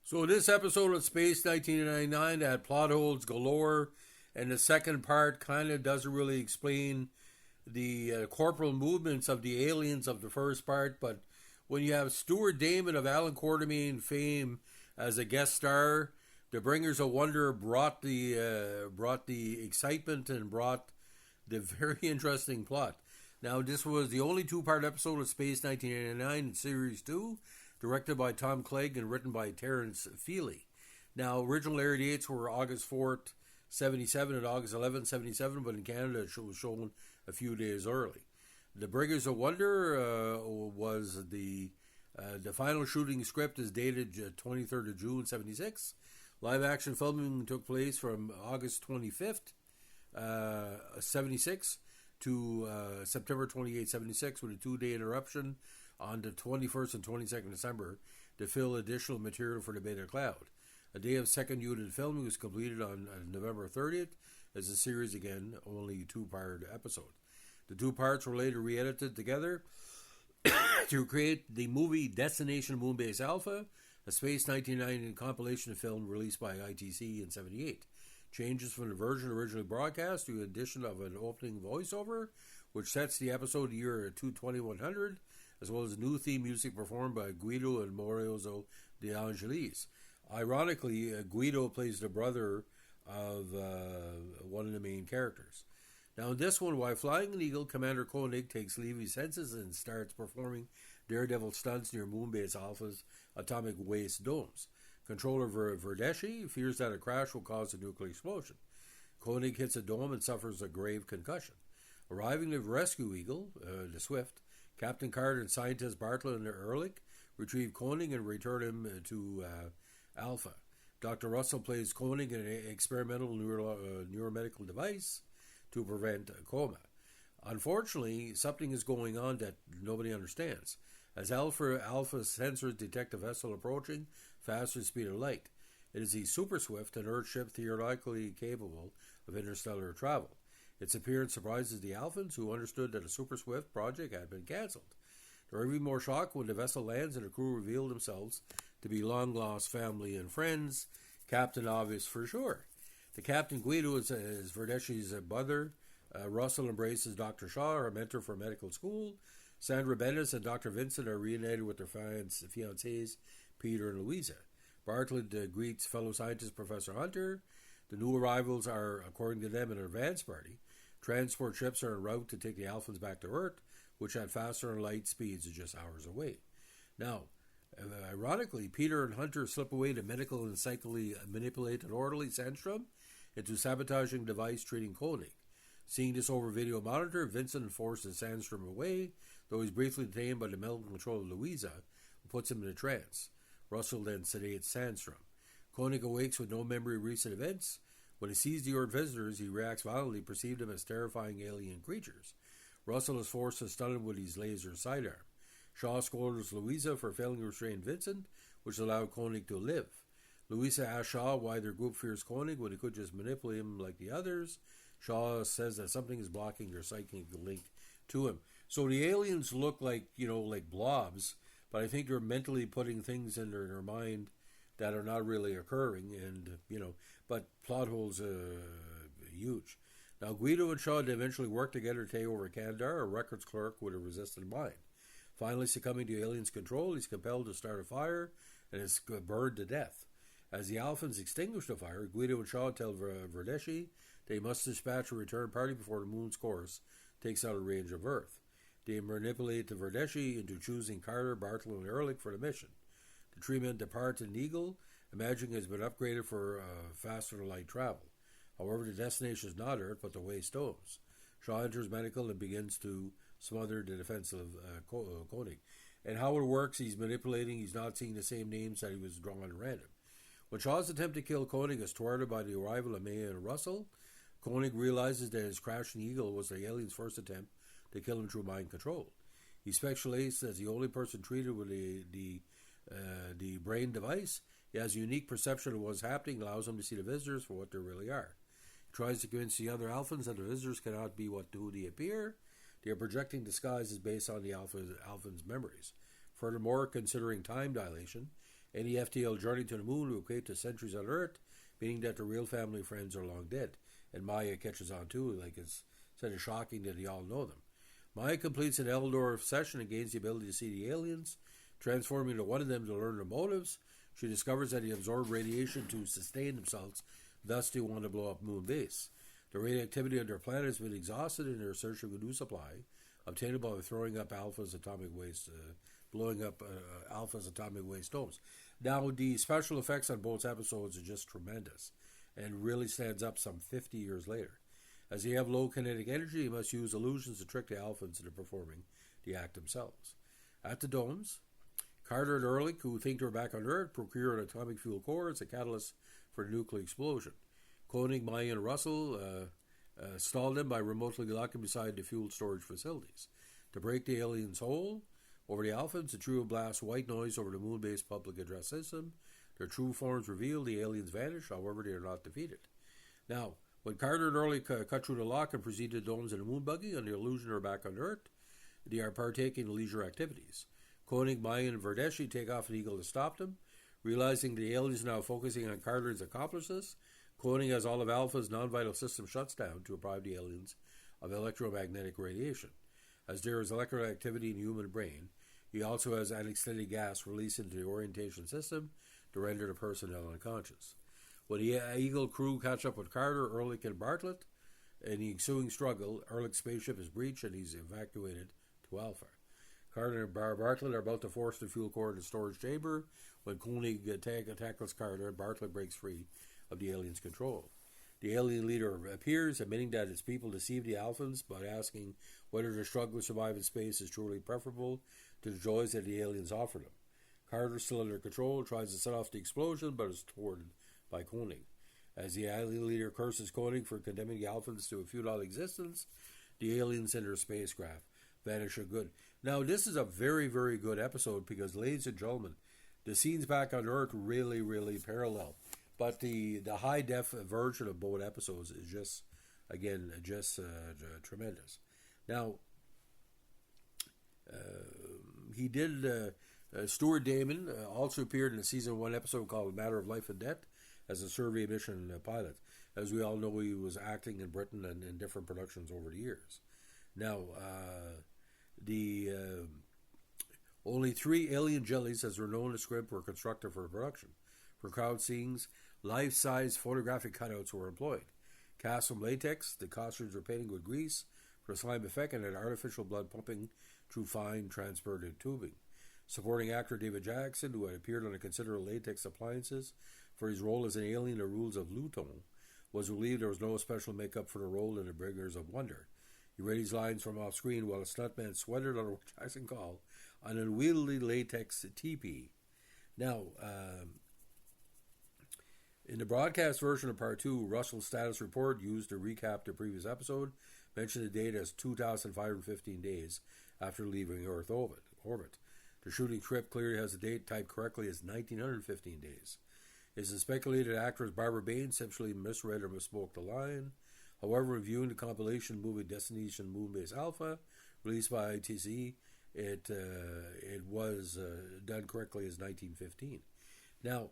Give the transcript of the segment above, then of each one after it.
So this episode of Space 1999 had plot holes galore, and the second part kind of doesn't really explain the corporal movements of the aliens of the first part. But when you have Stuart Damon of Alan Quartermain fame as a guest star, the Bringers of Wonder brought the excitement and brought the very interesting plot. Now, this was the only two-part episode of Space 1999 in Series 2, directed by Tom Clegg and written by Terence Feely. Now, original air dates were August 4th, 77 and August 11th, 77, but in Canada it was shown a few days early. The Bringers of Wonder was the final shooting script is dated 23rd of June, 76. Live action filming took place from August 25th, 76 to September 28, 76, with a 2-day interruption on the 21st and 22nd December to fill additional material for the Beta Cloud. A day of second unit filming was completed on November 30th as the series, again, only a two-part episode. The two parts were later re-edited together to create the movie Destination Moonbase Alpha, a Space 1999 compilation film released by ITC in 78. Changes from the version originally broadcast to the addition of an opening voiceover, which sets the episode year to 2100, as well as new theme music performed by Guido and Maurizio De Angelis. Ironically, Guido plays the brother of one of the main characters. Now, in this one, while flying an Eagle, Commander Koenig takes leave of his senses and starts performing daredevil stunts near Moonbase Alpha's atomic waste domes. Controller Verdeschi fears that a crash will cause a nuclear explosion. Koenig hits a dome and suffers a grave concussion. Arriving to rescue Eagle, the Swift, Captain Carter and scientists Bartlett and Ehrlich retrieve Koenig and return him to Alpha. Dr. Russell plays Koenig in an experimental neuromedical device to prevent a coma. Unfortunately, something is going on that nobody understands. As Alpha sensors detect a vessel approaching faster speed of light. It is the Super Swift, an Earth ship theoretically capable of interstellar travel. Its appearance surprises the Alphans, who understood that a Super Swift project had been cancelled. They are even more shocked when the vessel lands and the crew reveal themselves to be long-lost family and friends. Captain Obvious for sure. The Captain Guido is Verdeschi's brother. Russell embraces Dr. Shaw, her mentor for medical school. Sandra Bendis and Dr. Vincent are reunited with their fiancés, Peter and Louisa. Bartlett greets fellow scientist Professor Hunter. The new arrivals are, according to them, an advance party. Transport ships are en route to take the Alphans back to Earth, which at faster and light speeds is just hours away. Now, ironically, Peter and Hunter slip away to medical and psychically manipulate an orderly Sandstrom into sabotaging a device treating Koenig. Seeing this over video monitor, Vincent forces Sandstrom away, though he's briefly detained by the mental control of Louisa, who puts him in a trance. Russell then sedates Sandstrom. Koenig awakes with no memory of recent events. When he sees the Earth visitors, he reacts violently, perceiving them as terrifying alien creatures. Russell is forced to stun him with his laser sidearm. Shaw scolds Louisa for failing to restrain Vincent, which allowed Koenig to live. Louisa asks Shaw why their group fears Koenig when he could just manipulate him like the others. Shaw says that something is blocking their psychic link to him. So the aliens look like, like blobs, but I think they're mentally putting things in their mind that are not really occurring, and, but plot holes huge. Now, Guido and Shaw eventually work together to take over Kandar, a records clerk with a resistant mind. Finally succumbing to aliens' control, he's compelled to start a fire and is burned to death. As the Alphans extinguish the fire, Guido and Shaw tell Verdeschi they must dispatch a return party before the moon's course takes out of range of Earth. They manipulate the Verdeschi into choosing Carter, Bartlett, and Ehrlich for the mission. The three men depart in Eagle, imagining it has been upgraded for faster light travel. However, the destination is not Earth, but the waste domes. Shaw enters medical and begins to smother the defensive Koenig. And how it works, he's manipulating, he's not seeing the same names that he was drawing at random. When Shaw's attempt to kill Koenig is thwarted by the arrival of Maya and Russell, Koenig realizes that his crashing Eagle was the alien's first attempt to kill him through mind control. He speculates as the only person treated with the brain device. He has a unique perception of what's happening, allows him to see the visitors for what they really are. He tries to convince the other Alphans that the visitors cannot be who they appear. They are projecting disguises based on the Alphans' memories. Furthermore, considering time dilation, Any FTL journey to the moon will equate to centuries on Earth, meaning that the real family friends are long dead. And Maya catches on too, like it's sort of shocking that they all know them. Maya completes an Eldor session and gains the ability to see the aliens, transforming into one of them to learn their motives. She discovers that they absorb radiation to sustain themselves, thus they want to blow up moon base. The radioactivity on their planet has been exhausted and they're searching for a new supply, obtainable by throwing up Alpha's atomic waste, blowing up Alpha's atomic waste domes. Now, the special effects on both episodes are just tremendous and really stands up some 50 years later. As they have low kinetic energy, they must use illusions to trick the Alphans into performing the act themselves. At the domes, Carter and Ehrlich, who think they're back on Earth, procure an atomic fuel core as a catalyst for a nuclear explosion. Koenig, Maya, and Russell stall them by remotely locking beside the fuel storage facilities. To break the aliens' hold over the Alphans, the trio blasts white noise over the moon-based public address system. Their true forms revealed, the aliens vanish, however they are not defeated. Now, when Carter and Ehrlich cut through the lock and proceed to the domes in a moon buggy on the illusion are back on Earth, they are partaking in leisure activities. Koenig, Maya, and Verdeschi take off an eagle to stop them. Realizing the aliens are now focusing on Carter's accomplices, Koenig has all of Alpha's non-vital system shuts down to deprive the aliens of electromagnetic radiation. As there is electrical activity in the human brain, he also has anesthetic gas released into the orientation system to render the personnel unconscious. When the Eagle crew catch up with Carter, Ehrlich, and Bartlett, in the ensuing struggle, Ehrlich's spaceship is breached and he's evacuated to Alpha. Carter and Bartlett are about to force the fuel core in the storage chamber when Koenig tackles Carter and Bartlett breaks free of the aliens' control. The alien leader appears, admitting that its people deceived the Alphans by asking whether the struggle to survive in space is truly preferable to the joys that the aliens offer them. Carter, still under control, tries to set off the explosion, but is thwarted by Koenig. As the alien leader curses Koenig for condemning the Alphans to a futile existence, the aliens in their spacecraft vanish for good. Now, this is a very, very good episode because, ladies and gentlemen, the scenes back on Earth really, really parallel. But the high-def version of both episodes is just, again, tremendous. Now, he did... Stuart Damon also appeared in a season 1 episode called Matter of Life and Death as a survey mission pilot. As we all know, he was acting in Britain and in different productions over the years. Now, only 3 alien jellies, as they're known in the script, were constructed for production. For crowd scenes, life-size photographic cutouts were employed. Cast from latex, the costumes were painted with grease for a slime effect and had artificial blood pumping through fine transparent tubing. Supporting actor David Jackson, who had appeared on a considerable latex appliances for his role as an alien in the rules of Luton, was relieved there was no special makeup for the role in The Bringers of Wonder. He read his lines from off screen while a stuntman sweated on what Jackson called an unwieldy latex teepee. Now, in the broadcast version of Part 2, Russell's status report, used to recap the previous episode, mentioned the date as 2,515 days after leaving Earth orbit. The shooting trip clearly has the date typed correctly as 1,915 days. It is speculated actress Barbara Baines essentially misread or misspoke the line. However, reviewing the compilation movie Destination Moonbase Alpha, released by ITC, it was done correctly as 1915. Now,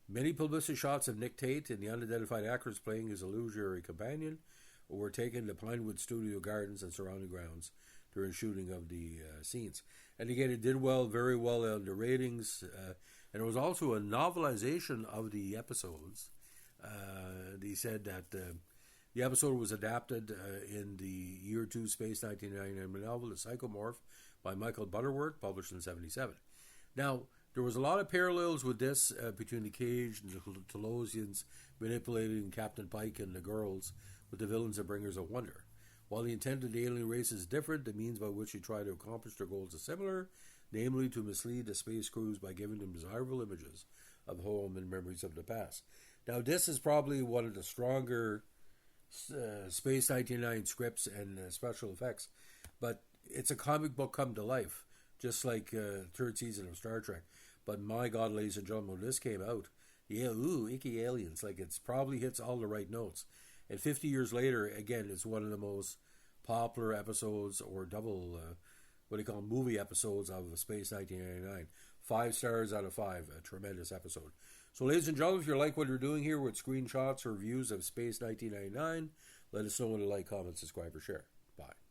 many publicity shots of Nick Tate and the unidentified actress playing his illusory companion were taken to Pinewood Studio Gardens and surrounding grounds during shooting of the scenes. And again, it did very well on the ratings. And it was also a novelization of the episodes. They said that the episode was adapted in the Year 2 Space 1999 novel, The Psychomorph, by Michael Butterworth, published in 1977. Now, there was a lot of parallels with this between the Cage and the Telosians manipulating Captain Pike and the girls with the villains and Bringers of Wonder. While the intent of the alien race is different, the means by which they try to accomplish their goals is similar, namely to mislead the space crews by giving them desirable images of home and memories of the past. Now, this is probably one of the stronger Space 1999 scripts and special effects, but it's a comic book come to life, just like third season of Star Trek. But my God, ladies and gentlemen, when this came out, yeah, icky aliens, like it's probably hits all the right notes. And 50 years later, again, it's one of the most popular episodes or double, movie episodes of Space 1999. 5 stars out of 5. A tremendous episode. So, ladies and gentlemen, if you like what we're doing here with screenshots or views of Space 1999, let us know in a like, comment, subscribe, or share. Bye.